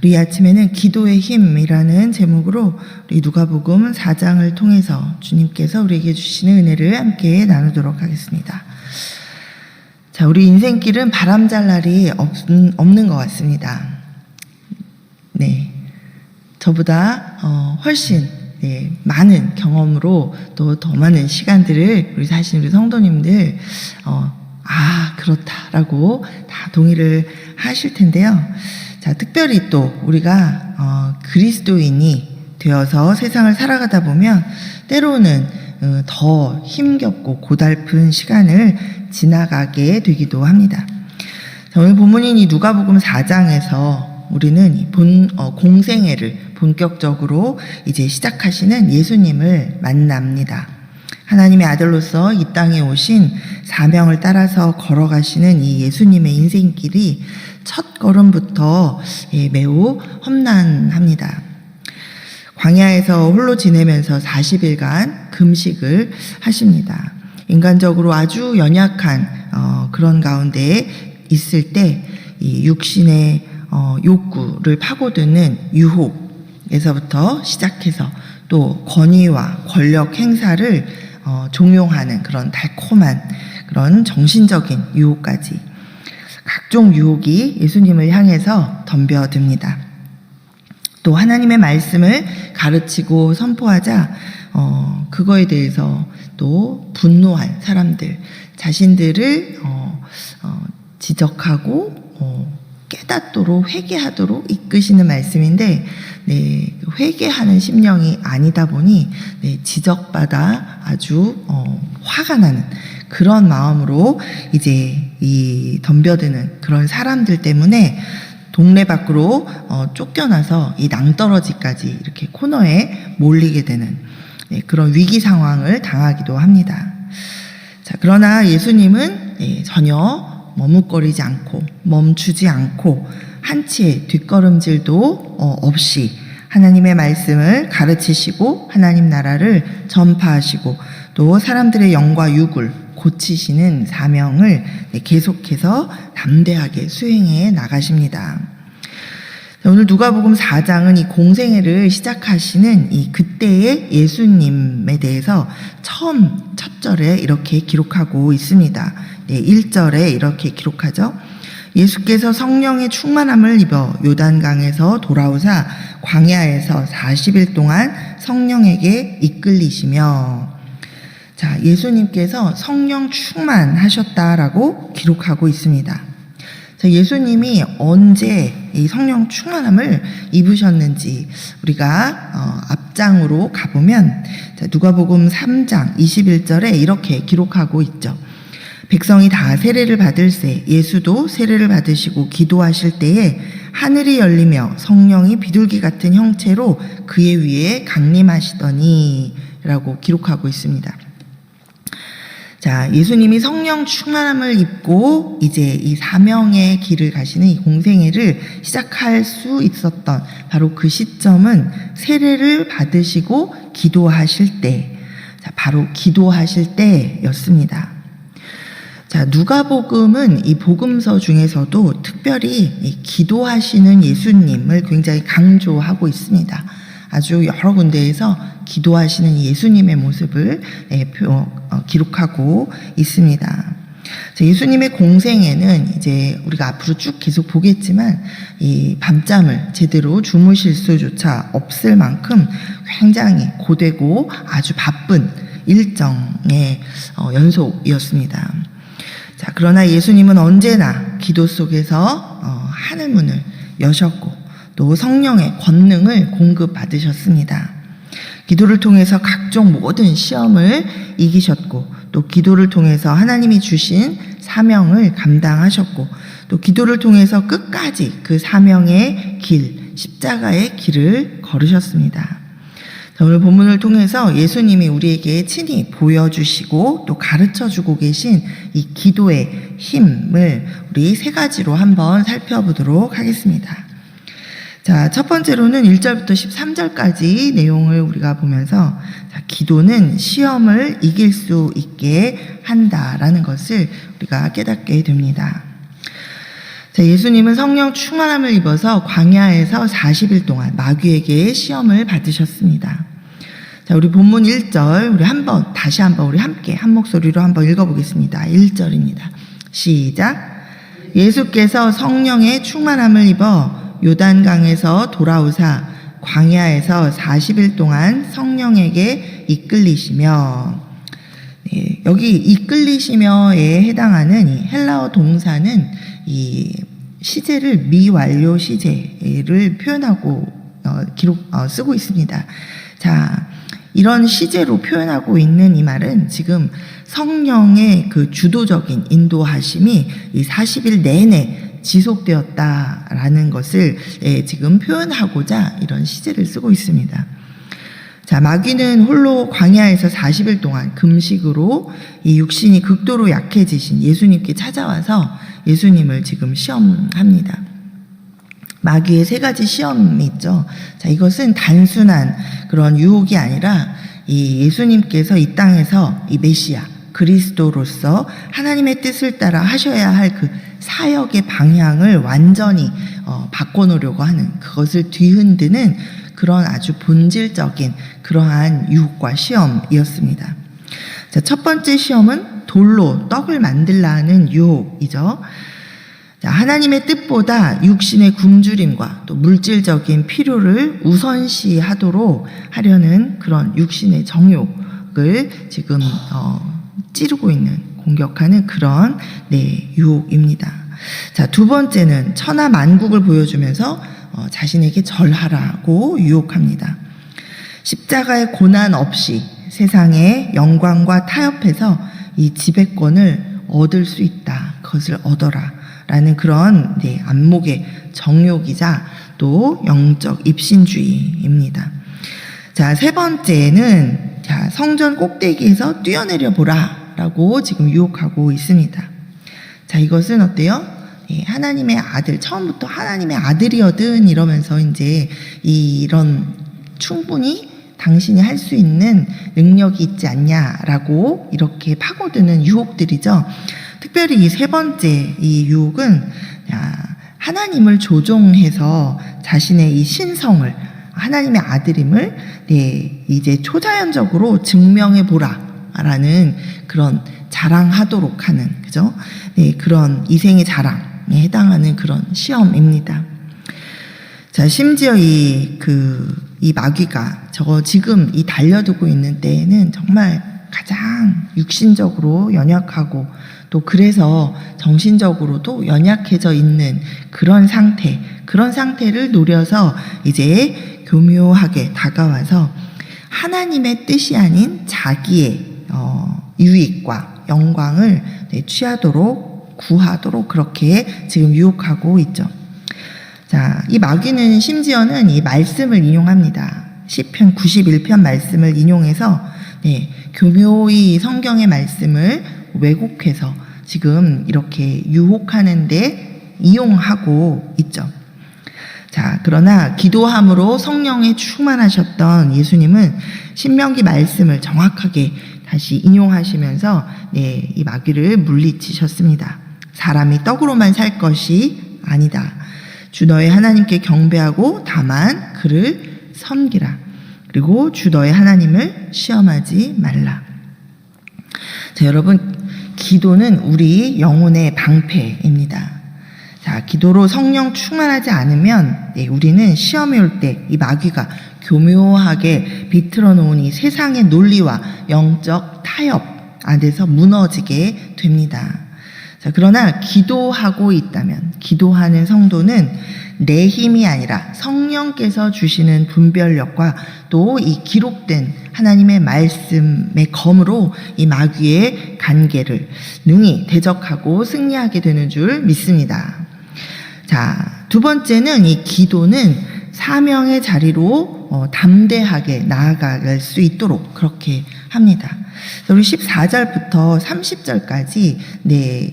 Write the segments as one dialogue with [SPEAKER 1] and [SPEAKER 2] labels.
[SPEAKER 1] 우리 아침에는 기도의 힘이라는 제목으로 우리 누가복음 4장을 통해서 주님께서 우리에게 주시는 은혜를 함께 나누도록 하겠습니다. 자, 우리 인생길은 바람잘 날이 없는 것 같습니다. 네, 저보다 훨씬 많은 경험으로 또 더 많은 시간들을 우리 사시는 우리 성도님들 그렇다라고 다 동의를 하실 텐데요. 자, 특별히 또 우리가 그리스도인이 되어서 세상을 살아가다 보면 때로는 더 힘겹고 고달픈 시간을 지나가게 되기도 합니다. 자, 오늘 본문인 이 누가복음 4장에서 우리는 공생애를 본격적으로 이제 시작하시는 예수님을 만납니다. 하나님의 아들로서 이 땅에 오신 사명을 따라서 걸어가시는 이 예수님의 인생길이 첫 걸음부터 매우 험난합니다. 광야에서 홀로 지내면서 40일간 금식을 하십니다. 인간적으로 아주 연약한 그런 가운데 있을 때 이 육신의 욕구를 파고드는 유혹에서부터 시작해서 또 권위와 권력 행사를 종용하는 그런 달콤한 그런 정신적인 유혹까지 각종 유혹이 예수님을 향해서 덤벼듭니다. 또 하나님의 말씀을 가르치고 선포하자 그거에 대해서 또 분노한 사람들, 자신들을 지적하고 깨닫도록 회개하도록 이끄시는 말씀인데, 회개하는 심령이 아니다 보니 지적받아 아주 화가 나는 그런 마음으로 이제 이 덤벼드는 그런 사람들 때문에 동네 밖으로 쫓겨나서 이 낭떠러지까지 이렇게 코너에 몰리게 되는 그런 위기 상황을 당하기도 합니다. 자, 그러나 예수님은 전혀 머뭇거리지 않고 멈추지 않고 한치의 뒷걸음질도 없이 하나님의 말씀을 가르치시고 하나님 나라를 전파하시고 또 사람들의 영과 육을 고치시는 사명을 계속해서 담대하게 수행해 나가십니다. 오늘 누가복음 4장은 이 공생애를 시작하시는 이 그때의 예수님에 대해서 처음 첫 절에 이렇게 기록하고 있습니다. 1절에 이렇게 기록하죠. 예수께서 성령의 충만함을 입어 요단강에서 돌아오사 광야에서 40일 동안 성령에게 이끌리시며, 자, 예수님께서 성령 충만하셨다라고 기록하고 있습니다. 자, 예수님이 언제 이 성령 충만함을 입으셨는지 우리가 앞장으로 가보면, 자, 누가복음 3장 21절에 이렇게 기록하고 있죠. 백성이 다 세례를 받을새 예수도 세례를 받으시고 기도하실 때에 하늘이 열리며 성령이 비둘기 같은 형체로 그의 위에 강림하시더니 라고 기록하고 있습니다. 자, 예수님이 성령 충만함을 입고 이제 이 사명의 길을 가시는 이 공생애를 시작할 수 있었던 바로 그 시점은 세례를 받으시고 기도하실 때, 자, 바로 기도하실 때였습니다. 자, 누가복음은 이 복음서 중에서도 특별히 이 기도하시는 예수님을 굉장히 강조하고 있습니다. 아주 여러 군데에서 기도하시는 예수님의 모습을 기록하고 있습니다. 자, 예수님의 공생애는 이제 우리가 앞으로 쭉 계속 보겠지만 이 밤잠을 제대로 주무실 수조차 없을 만큼 굉장히 고되고 아주 바쁜 일정의 연속이었습니다. 자, 그러나 예수님은 언제나 기도 속에서 하늘문을 여셨고 또 성령의 권능을 공급받으셨습니다. 기도를 통해서 각종 모든 시험을 이기셨고 또 기도를 통해서 하나님이 주신 사명을 감당하셨고 또 기도를 통해서 끝까지 그 사명의 길, 십자가의 길을 걸으셨습니다. 자, 오늘 본문을 통해서 예수님이 우리에게 친히 보여주시고 또 가르쳐주고 계신 이 기도의 힘을 우리 세 가지로 한번 살펴보도록 하겠습니다. 자, 첫 번째로는 1절부터 13절까지 내용을 우리가 보면서, 자, 기도는 시험을 이길 수 있게 한다라는 것을 우리가 깨닫게 됩니다. 자, 예수님은 성령 충만함을 입어서 광야에서 40일 동안 마귀에게 시험을 받으셨습니다. 자, 우리 본문 1절 다시 한번 우리 함께 한 목소리로 한번 읽어보겠습니다. 1절입니다. 시작. 예수께서 성령의 충만함을 입어 요단강에서 돌아오사 광야에서 40일 동안 성령에게 이끌리시며. 네, 여기 이끌리시며에 해당하는 이 헬라어 동사는 이 시제를 미완료 시제를 표현하고 쓰고 있습니다. 자, 이런 시제로 표현하고 있는 이 말은 지금 성령의 그 주도적인 인도하심이 이 40일 내내 지속되었다라는 것을 지금 표현하고자 이런 시제를 쓰고 있습니다. 자, 마귀는 홀로 광야에서 40일 동안 금식으로 이 육신이 극도로 약해지신 예수님께 찾아와서 예수님을 지금 시험합니다. 마귀의 3가지 시험이 있죠. 자, 이것은 단순한 그런 유혹이 아니라 이 예수님께서 이 땅에서 이 메시아, 그리스도로서 하나님의 뜻을 따라 하셔야 할 그 사역의 방향을 완전히 바꿔놓으려고 하는, 그것을 뒤흔드는 그런 아주 본질적인 그러한 유혹과 시험이었습니다. 자, 첫 번째 시험은 돌로 떡을 만들라는 유혹이죠. 자, 하나님의 뜻보다 육신의 굶주림과 또 물질적인 필요를 우선시하도록 하려는 그런 육신의 정욕을 지금 찌르고 있는, 공격하는 그런 유혹입니다. 자, 두 번째는 천하 만국을 보여주면서 자신에게 절하라고 유혹합니다. 십자가의 고난 없이 세상의 영광과 타협해서 이 지배권을 얻을 수 있다. 그것을 얻어라. 라는 그런 안목의 정욕이자 또 영적 입신주의입니다. 자, 세 번째는 성전 꼭대기에서 뛰어내려 보라 라고 지금 유혹하고 있습니다. 자, 이것은 어때요? 하나님의 아들, 처음부터 하나님의 아들이거든 이러면서 이제 이런 충분히 당신이 할 수 있는 능력이 있지 않냐라고 이렇게 파고드는 유혹들이죠. 특별히 이 세 번째 이 유혹은 하나님을 조종해서 자신의 이 신성을, 하나님의 아들임을 이제 초자연적으로 증명해 보라라는 그런 자랑하도록 하는, 그죠? 그런 이생의 자랑에 해당하는 그런 시험입니다. 자, 심지어 이 마귀가 지금 이 달려들고 있는 때에는 정말 가장 육신적으로 연약하고 또 그래서 정신적으로도 연약해져 있는 그런 상태를 노려서 이제 교묘하게 다가와서 하나님의 뜻이 아닌 자기의 유익과 영광을 취하도록 구하도록 그렇게 지금 유혹하고 있죠. 자, 이 마귀는 심지어는 이 말씀을 인용합니다. 시편 91편 말씀을 인용해서 교묘히 성경의 말씀을 왜곡해서 지금 이렇게 유혹하는데 이용하고 있죠. 자, 그러나 기도함으로 성령에 충만하셨던 예수님은 신명기 말씀을 정확하게 다시 인용하시면서 이 마귀를 물리치셨습니다. 사람이 떡으로만 살 것이 아니다. 주 너의 하나님께 경배하고 다만 그를 섬기라. 그리고 주 너의 하나님을 시험하지 말라. 자, 여러분, 기도는 우리 영혼의 방패입니다. 자, 기도로 성령 충만하지 않으면 우리는 시험이 올 때 이 마귀가 교묘하게 비틀어 놓은 이 세상의 논리와 영적 타협 안에서 무너지게 됩니다. 자, 그러나 기도하고 있다면, 기도하는 성도는 내 힘이 아니라 성령께서 주시는 분별력과 또 이 기록된 하나님의 말씀의 검으로 이 마귀의 간계를 능히 대적하고 승리하게 되는 줄 믿습니다. 자, 두 번째는 이 기도는 사명의 자리로 담대하게 나아갈 수 있도록 그렇게 합니다. 우리 14절부터 30절까지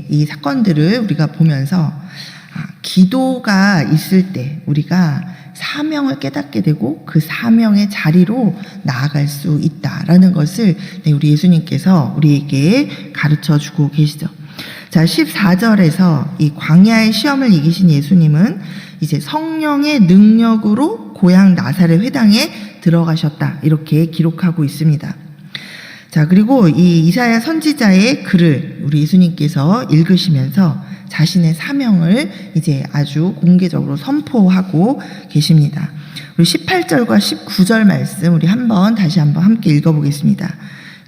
[SPEAKER 1] 이 사건들을 우리가 보면서 기도가 있을 때 우리가 사명을 깨닫게 되고 그 사명의 자리로 나아갈 수 있다라는 것을 우리 예수님께서 우리에게 가르쳐 주고 계시죠. 자, 14절에서 이 광야의 시험을 이기신 예수님은 이제 성령의 능력으로 고향 나사렛 회당에 들어가셨다. 이렇게 기록하고 있습니다. 자, 그리고 이 이사야 선지자의 글을 우리 예수님께서 읽으시면서 자신의 사명을 이제 아주 공개적으로 선포하고 계십니다. 우리 18절과 19절 말씀 우리 다시 한번 함께 읽어보겠습니다.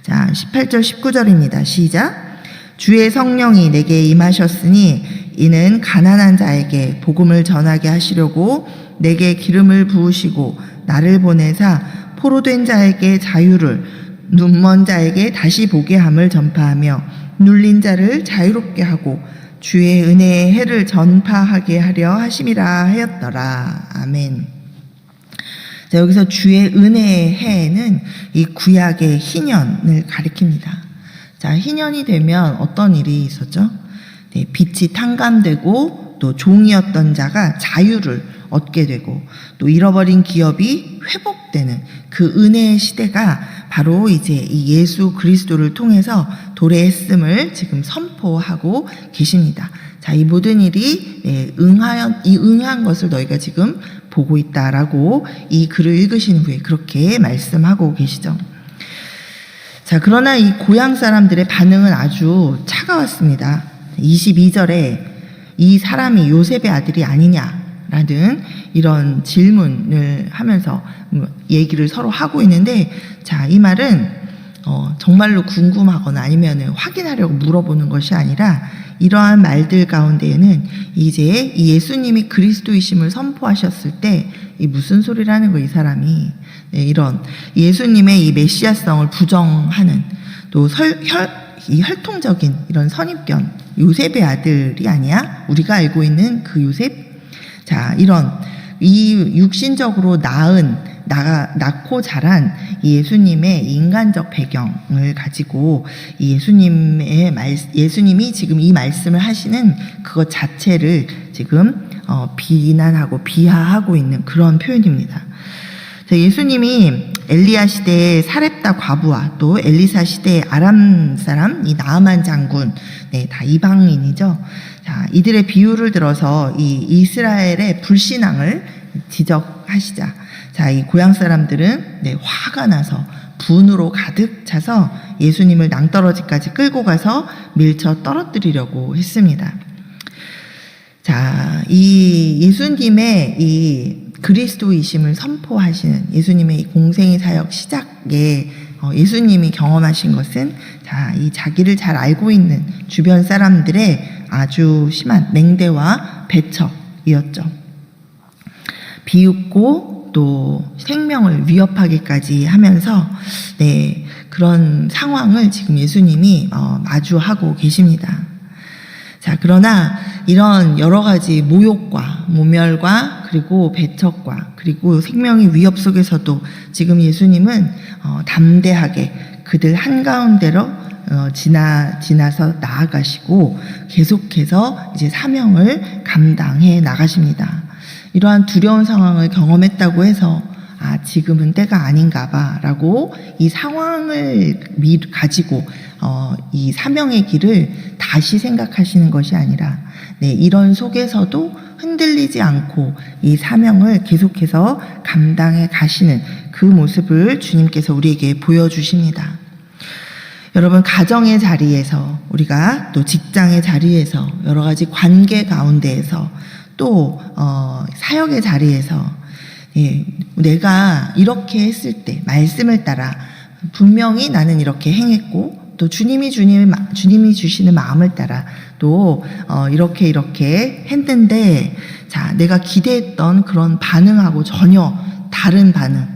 [SPEAKER 1] 자, 18절 19절입니다. 시작. 주의 성령이 내게 임하셨으니 이는 가난한 자에게 복음을 전하게 하시려고 내게 기름을 부으시고 나를 보내사 포로된 자에게 자유를, 눈먼 자에게 다시 보게 함을 전파하며 눌린 자를 자유롭게 하고 주의 은혜의 해를 전파하게 하려 하심이라 하였더라. 아멘. 자, 여기서 주의 은혜의 해는 이 구약의 희년을 가리킵니다. 자, 희년이 되면 어떤 일이 있었죠? 네, 빛이 탕감되고 또 종이었던 자가 자유를 얻게 되고 또 잃어버린 기업이 회복되는 그 은혜의 시대가 바로 이제 이 예수 그리스도를 통해서 도래했음을 지금 선포하고 계십니다. 자, 이 모든 일이 응한 것을 너희가 지금 보고 있다라고 이 글을 읽으신 후에 그렇게 말씀하고 계시죠. 자, 그러나 이 고향 사람들의 반응은 아주 차가웠습니다. 22절에 이 사람이 요셉의 아들이 아니냐라는 이런 질문을 하면서 얘기를 서로 하고 있는데, 자, 이 말은 정말로 궁금하거나 아니면 확인하려고 물어보는 것이 아니라 이러한 말들 가운데에는 이제 이 예수님이 그리스도이심을 선포하셨을 때 이 무슨 소리라는 거, 이 사람이. 네, 이런 예수님의 이 메시아성을 부정하는 또 이 혈통적인 이런 선입견, 요셉의 아들이 아니야? 우리가 알고 있는 그 요셉? 자, 이런 이 육신적으로 낳고 자란 이 예수님의 인간적 배경을 가지고 이 예수님이 지금 이 말씀을 하시는 그것 자체를 지금 비난하고 비하하고 있는 그런 표현입니다. 자, 예수님이 엘리야 시대의 사렙다 과부와 또 엘리사 시대의 아람 사람 이 나아만 장군, 네, 다 이방인이죠. 자, 이들의 비유를 들어서 이 이스라엘의 불신앙을 지적하시자, 자, 이 고향 사람들은 화가 나서 분으로 가득 차서 예수님을 낭떠러지까지 끌고 가서 밀쳐 떨어뜨리려고 했습니다. 자, 이 예수님의 이 그리스도이심을 선포하시는 예수님의 이 공생의 사역 시작에 예수님이 경험하신 것은, 자, 이 자기를 잘 알고 있는 주변 사람들의 아주 심한 맹대와 배척이었죠. 비웃고 또 생명을 위협하기까지 하면서 그런 상황을 지금 예수님이 마주하고 계십니다. 자, 그러나 이런 여러 가지 모욕과 모멸과 그리고 배척과 그리고 생명의 위협 속에서도 지금 예수님은 담대하게 그들 한가운데로 지나서 나아가시고 계속해서 이제 사명을 감당해 나가십니다. 이러한 두려운 상황을 경험했다고 해서 지금은 때가 아닌가 봐 라고 이 상황을 가지고 이 사명의 길을 다시 생각하시는 것이 아니라 이런 속에서도 흔들리지 않고 이 사명을 계속해서 감당해 가시는 그 모습을 주님께서 우리에게 보여주십니다. 여러분, 가정의 자리에서, 우리가 또 직장의 자리에서, 여러 가지 관계 가운데에서, 또 사역의 자리에서 내가 이렇게 했을 때 말씀을 따라 분명히 나는 이렇게 행했고 또 주님이 주시는 마음을 따라 또 이렇게 했는데, 자, 내가 기대했던 그런 반응하고 전혀 다른 반응,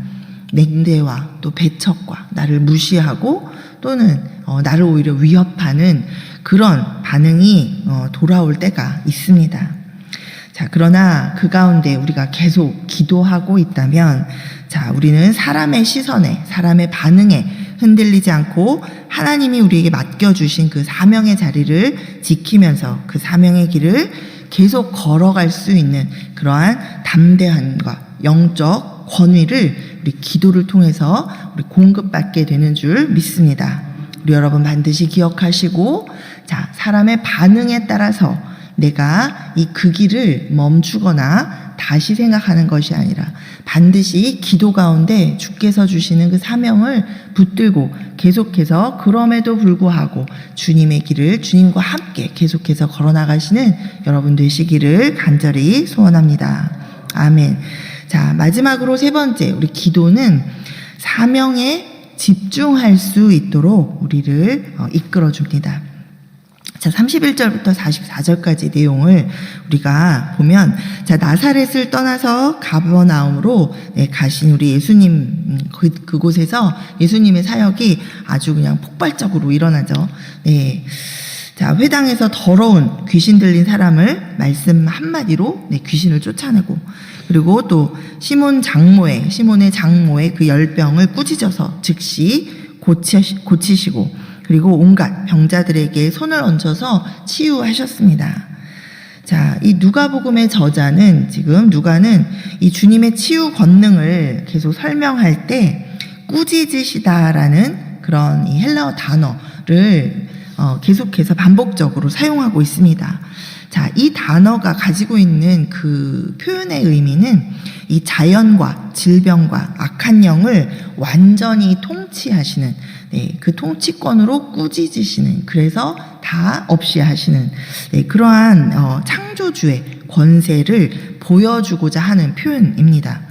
[SPEAKER 1] 냉대와 또 배척과 나를 무시하고 또는 나를 오히려 위협하는 그런 반응이 돌아올 때가 있습니다. 자, 그러나 그 가운데 우리가 계속 기도하고 있다면, 자, 우리는 사람의 시선에, 사람의 반응에 흔들리지 않고 하나님이 우리에게 맡겨주신 그 사명의 자리를 지키면서 그 사명의 길을 계속 걸어갈 수 있는 그러한 담대함과 영적 권위를 우리 기도를 통해서 우리 공급받게 되는 줄 믿습니다. 우리 여러분 반드시 기억하시고 자, 사람의 반응에 따라서 내가 그 길을 멈추거나 다시 생각하는 것이 아니라 반드시 기도 가운데 주께서 주시는 그 사명을 붙들고 계속해서 그럼에도 불구하고 주님의 길을 주님과 함께 계속해서 걸어나가시는 여러분 되시기를 간절히 소원합니다. 아멘. 자, 마지막으로 세 번째, 우리 기도는 사명에 집중할 수 있도록 우리를 이끌어 줍니다. 자, 31절부터 44절까지 내용을 우리가 보면, 자, 나사렛을 떠나서 가버나움으로 가신 우리 예수님, 그곳에서 예수님의 사역이 아주 그냥 폭발적으로 일어나죠. 네. 자, 회당에서 더러운 귀신 들린 사람을 말씀 한마디로 귀신을 쫓아내고, 그리고 또 시몬의 장모의 그 열병을 꾸짖어서 즉시 고치시고, 그리고 온갖 병자들에게 손을 얹어서 치유하셨습니다. 자, 이 누가복음의 저자는, 지금 누가는 이 주님의 치유 권능을 계속 설명할 때 꾸짖으시다라는 그런 이 헬라어 단어를 계속해서 반복적으로 사용하고 있습니다. 자, 이 단어가 가지고 있는 그 표현의 의미는 이 자연과 질병과 악한 영을 완전히 통치하시는, 그 통치권으로 꾸짖으시는, 그래서 다 없이 하시는, 그러한 창조주의 권세를 보여주고자 하는 표현입니다.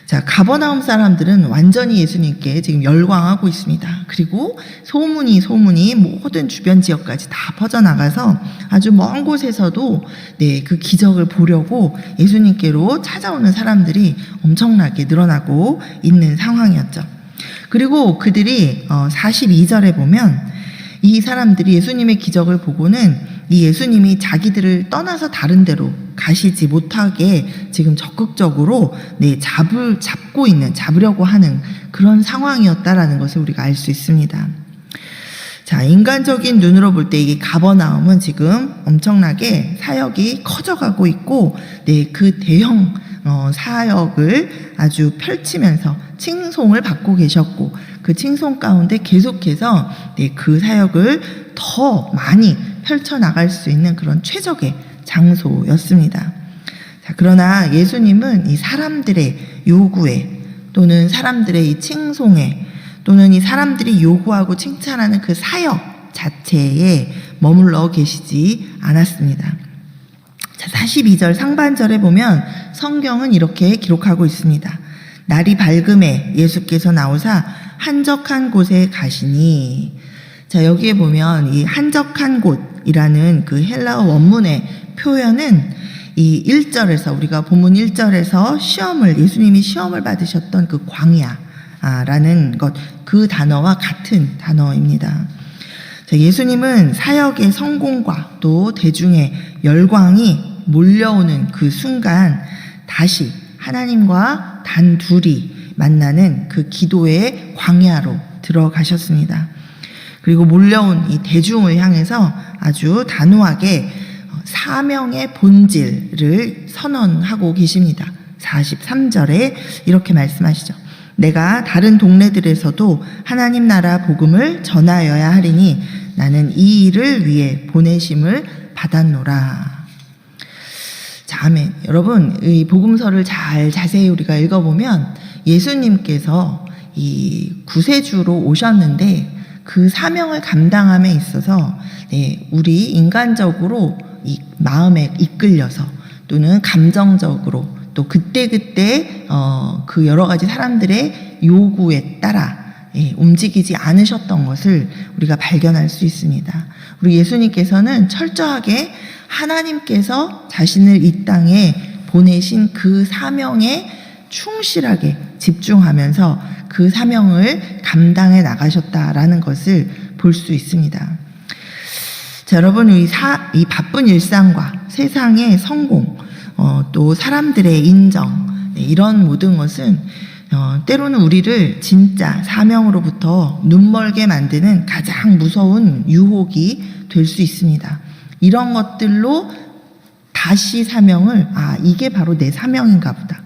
[SPEAKER 1] 자, 가버나움 사람들은 완전히 예수님께 지금 열광하고 있습니다. 그리고 소문이 모든 주변 지역까지 다 퍼져나가서 아주 먼 곳에서도 그 기적을 보려고 예수님께로 찾아오는 사람들이 엄청나게 늘어나고 있는 상황이었죠. 그리고 그들이 42절에 보면 이 사람들이 예수님의 기적을 보고는 이 예수님이 자기들을 떠나서 다른 데로 가시지 못하게 지금 적극적으로 잡으려고 하는 그런 상황이었다라는 것을 우리가 알 수 있습니다. 자, 인간적인 눈으로 볼 때 이게 가버나움은 지금 엄청나게 사역이 커져가고 있고, 그 대형 사역을 아주 펼치면서 칭송을 받고 계셨고, 그 칭송 가운데 계속해서 그 사역을 더 많이 펼쳐나갈 수 있는 그런 최적의 장소였습니다. 자, 그러나 예수님은 이 사람들의 요구에, 또는 사람들의 이 칭송에, 또는 이 사람들이 요구하고 칭찬하는 그 사역 자체에 머물러 계시지 않았습니다. 자, 42절 상반절에 보면 성경은 이렇게 기록하고 있습니다. 날이 밝음에 예수께서 나오사 한적한 곳에 가시니. 자, 여기에 보면 이 한적한 곳이라는 그 헬라어 원문의 표현은 이 1절에서, 우리가 본문 1절에서 예수님이 시험을 받으셨던 그 광야라는 것, 그 단어와 같은 단어입니다. 자, 예수님은 사역의 성공과 또 대중의 열광이 몰려오는 그 순간 다시 하나님과 단 둘이 만나는 그 기도의 광야로 들어가셨습니다. 그리고 몰려온 이 대중을 향해서 아주 단호하게 사명의 본질을 선언하고 계십니다. 43절에 이렇게 말씀하시죠. 내가 다른 동네들에서도 하나님 나라 복음을 전하여야 하리니 나는 이 일을 위해 보내심을 받았노라. 자, 아멘. 여러분, 이 복음서를 자세히 우리가 읽어보면 예수님께서 이 구세주로 오셨는데 그 사명을 감당함에 있어서 우리 인간적으로 이 마음에 이끌려서, 또는 감정적으로, 또 그때 그 여러 가지 사람들의 요구에 따라 움직이지 않으셨던 것을 우리가 발견할 수 있습니다. 우리 예수님께서는 철저하게 하나님께서 자신을 이 땅에 보내신 그 사명에 충실하게 집중하면서 그 사명을 감당해 나가셨다라는 것을 볼 수 있습니다. 자, 여러분, 이 바쁜 일상과 세상의 성공, 또 사람들의 인정, 이런 모든 것은 때로는 우리를 진짜 사명으로부터 눈멀게 만드는 가장 무서운 유혹이 될 수 있습니다. 이런 것들로 다시 사명을, 이게 바로 내 사명인가 보다.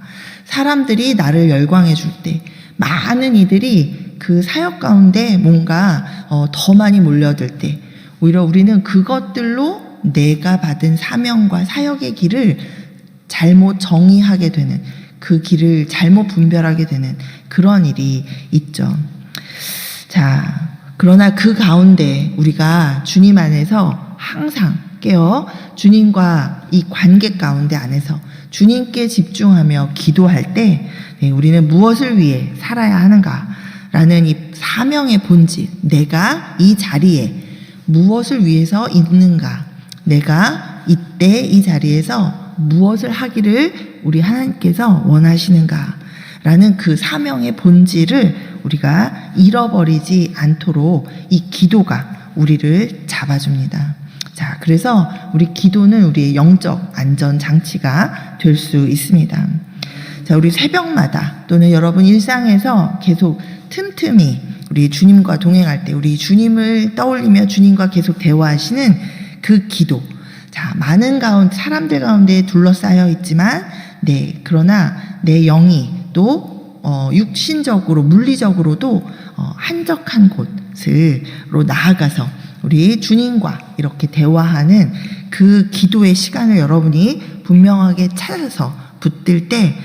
[SPEAKER 1] 사람들이 나를 열광해 줄 때, 많은 이들이 그 사역 가운데 뭔가 더 많이 몰려들 때, 오히려 우리는 그것들로 내가 받은 사명과 사역의 길을 잘못 정의하게 되는, 그 길을 잘못 분별하게 되는 그런 일이 있죠. 자, 그러나 그 가운데 우리가 주님 안에서 항상 깨어 주님과 이 관계 가운데 안에서 주님께 집중하며 기도할 때 우리는 무엇을 위해 살아야 하는가라는 이 사명의 본질, 내가 이 자리에 무엇을 위해서 있는가, 내가 이때 이 자리에서 무엇을 하기를 우리 하나님께서 원하시는가 라는 그 사명의 본질을 우리가 잃어버리지 않도록 이 기도가 우리를 잡아줍니다. 자, 그래서 우리 기도는 우리의 영적 안전장치가 될 수 있습니다. 자, 우리 새벽마다 또는 여러분 일상에서 계속 틈틈이 우리 주님과 동행할 때 우리 주님을 떠올리며 주님과 계속 대화하시는 그 기도. 자, 많은 사람들 가운데 둘러싸여 있지만, 그러나 내 영이 또 육신적으로, 물리적으로도 한적한 곳으로 나아가서 우리 주님과 이렇게 대화하는 그 기도의 시간을 여러분이 분명하게 찾아서 붙들 때,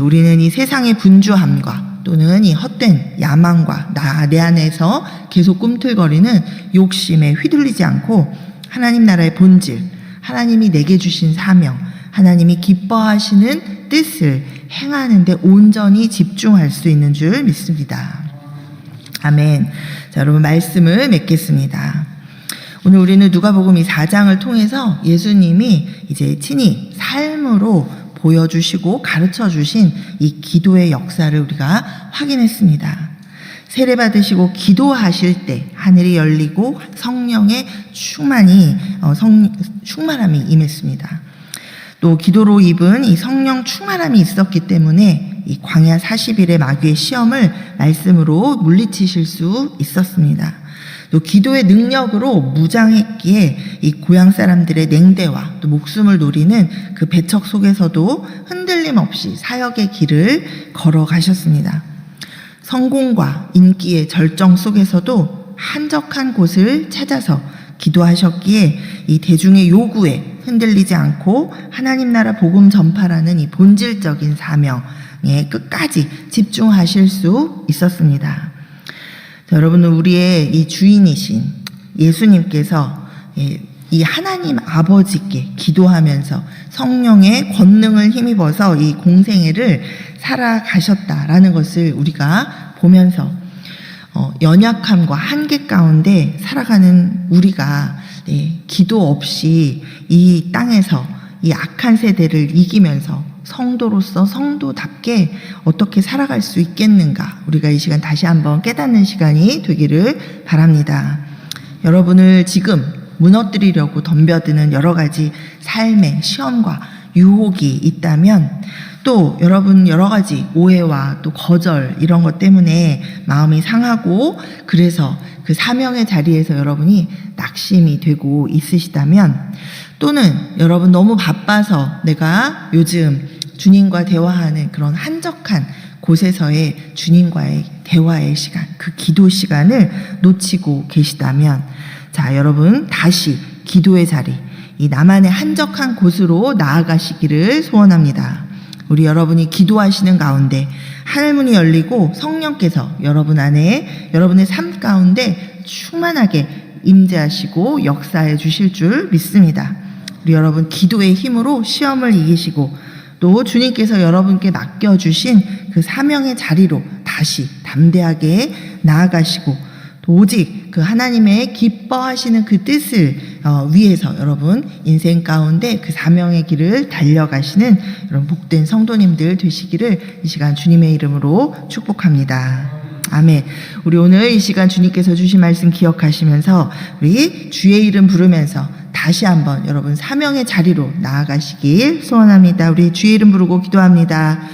[SPEAKER 1] 우리는 이 세상의 분주함과 또는 이 헛된 야망과 내 안에서 계속 꿈틀거리는 욕심에 휘둘리지 않고 하나님 나라의 본질, 하나님이 내게 주신 사명, 하나님이 기뻐하시는 뜻을 행하는 데 온전히 집중할 수 있는 줄 믿습니다. 아멘. 자, 여러분 말씀을 맺겠습니다. 오늘 우리는 누가복음 이 4장을 통해서 예수님이 이제 친히 삶으로 보여주시고 가르쳐 주신 이 기도의 역사를 우리가 확인했습니다. 세례 받으시고 기도하실 때 하늘이 열리고 성령의 충만함이 임했습니다. 또 기도로 입은 이 성령 충만함이 있었기 때문에 이 광야 40일의 마귀의 시험을 말씀으로 물리치실 수 있었습니다. 또 기도의 능력으로 무장했기에 이 고향 사람들의 냉대와 또 목숨을 노리는 그 배척 속에서도 흔들림 없이 사역의 길을 걸어가셨습니다. 성공과 인기의 절정 속에서도 한적한 곳을 찾아서 기도하셨기에 이 대중의 요구에 흔들리지 않고 하나님 나라 복음 전파라는 이 본질적인 사명에 끝까지 집중하실 수 있었습니다. 자, 여러분은 우리의 이 주인이신 예수님께서 이 하나님 아버지께 기도하면서 성령의 권능을 힘입어서 이 공생애를 살아가셨다라는 것을 우리가 보면서 연약함과 한계 가운데 살아가는 우리가 기도 없이 이 땅에서 이 악한 세대를 이기면서 성도로서 성도답게 어떻게 살아갈 수 있겠는가, 우리가 이 시간 다시 한번 깨닫는 시간이 되기를 바랍니다. 여러분을 지금 무너뜨리려고 덤벼드는 여러 가지 삶의 시험과 유혹이 있다면, 또 여러분 여러 가지 오해와 또 거절 이런 것 때문에 마음이 상하고 그래서 그 사명의 자리에서 여러분이 낙심이 되고 있으시다면, 또는 여러분 너무 바빠서 내가 요즘 주님과 대화하는 그런 한적한 곳에서의 주님과의 대화의 시간, 그 기도 시간을 놓치고 계시다면, 자, 여러분 다시 기도의 자리, 이 나만의 한적한 곳으로 나아가시기를 소원합니다. 우리 여러분이 기도하시는 가운데 하늘문이 열리고 성령께서 여러분 안에, 여러분의 삶 가운데 충만하게 임재하시고 역사해 주실 줄 믿습니다. 우리 여러분 기도의 힘으로 시험을 이기시고 또 주님께서 여러분께 맡겨주신 그 사명의 자리로 다시 담대하게 나아가시고, 또 오직 그 하나님의 기뻐하시는 그 뜻을 위해서 여러분 인생 가운데 그 사명의 길을 달려가시는 이런 복된 성도님들 되시기를 이 시간 주님의 이름으로 축복합니다. 아멘. 우리 오늘 이 시간 주님께서 주신 말씀 기억하시면서 우리 주의 이름 부르면서 다시 한번 여러분 사명의 자리로 나아가시길 소원합니다. 우리 주의 이름 부르고 기도합니다.